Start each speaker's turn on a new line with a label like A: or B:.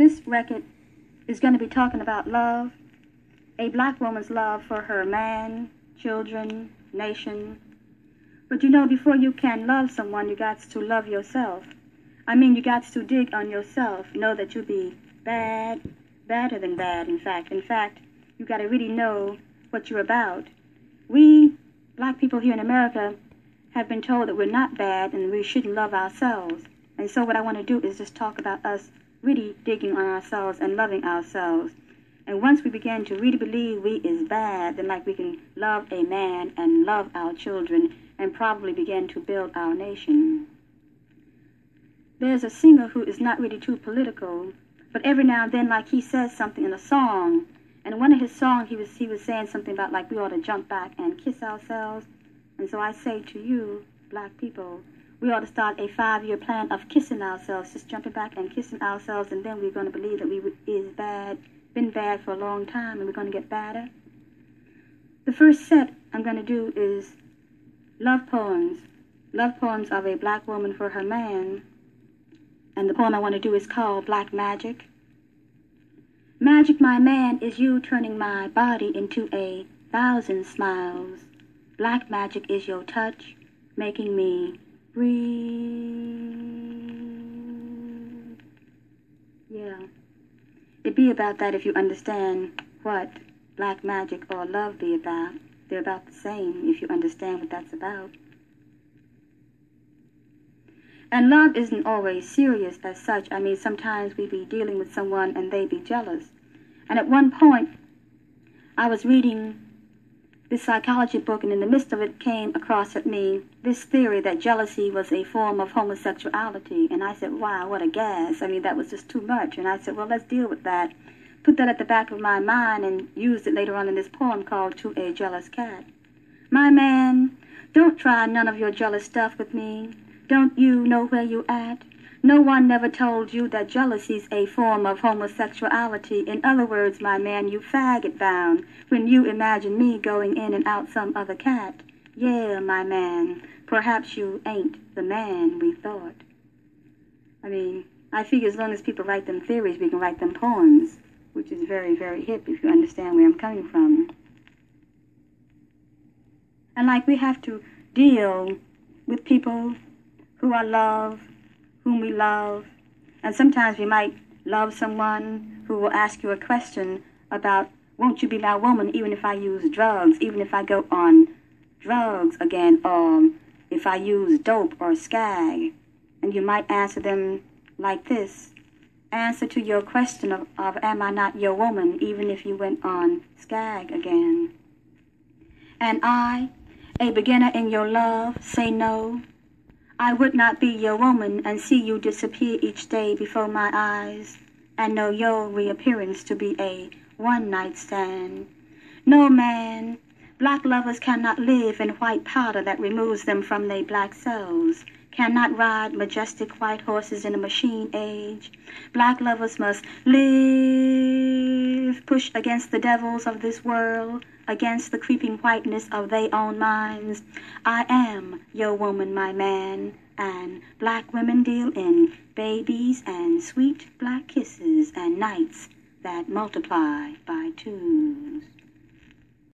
A: this record is going to be talking about love, a black woman's love for her man, children, nation. But you know, before you can love someone, you got to love yourself. I mean, you got to dig on yourself, know that you be bad, badder than bad, in fact. In fact, you got to really know what you're about. We, black people here in America, have been told that we're not bad and we shouldn't love ourselves. And so what I want to do is just talk about us really digging on ourselves and loving ourselves. And once we begin to really believe we is bad, then like we can love a man and love our children and probably begin to build our nation. There's a singer who is not really too political, but every now and then, like, he says something in a song. And in one of his songs, he was saying something about, like, we ought to jump back and kiss ourselves. And so I say to you, black people, we ought to start a 5-year plan of kissing ourselves, just jumping back and kissing ourselves, and then we're going to believe that we is bad, been bad for a long time, and we're going to get badder. The first set I'm going to do is love poems of a black woman for her man. And the poem I want to do is called Black Magic. Magic, my man, is you turning my body into 1,000 smiles. Black magic is your touch, making me breathe. Yeah. It'd be about that if you understand what black magic or love be about. They're about the same if you understand what that's about. And love isn't always serious as such. I mean, sometimes we be dealing with someone and they be jealous. And at one point, I was reading this psychology book, and in the midst of it came across at me this theory that jealousy was a form of homosexuality. And I said, wow, what a gas. I mean, that was just too much. And I said, well, let's deal with that. Put that at the back of my mind and used it later on in this poem called To a Jealous Cat. My man, don't try none of your jealous stuff with me. Don't you know where you at? No one never told you that jealousy's a form of homosexuality. In other words, my man, you faggot bound when you imagine me going in and out some other cat. Yeah, my man, perhaps you ain't the man we thought. I mean, I figure as long as people write them theories, we can write them poems, which is very, very hip if you understand where I'm coming from. And like we have to deal with people who are love, whom we love, and sometimes we might love someone who will ask you a question about, won't you be my woman even if I use drugs, even if I go on drugs again, or if I use dope or skag? And you might answer them like this. Answer to your question of am I not your woman even if you went on skag again? And I, a beginner in your love, say no. I would not be your woman and see you disappear each day before my eyes and know your reappearance to be a one-night stand. No, man, black lovers cannot live in white powder that removes them from their black selves, cannot ride majestic white horses in a machine age. Black lovers must live, push against the devils of this world, against the creeping whiteness of their own minds. I am your woman, my man, and black women deal in babies and sweet black kisses and nights that multiply by twos.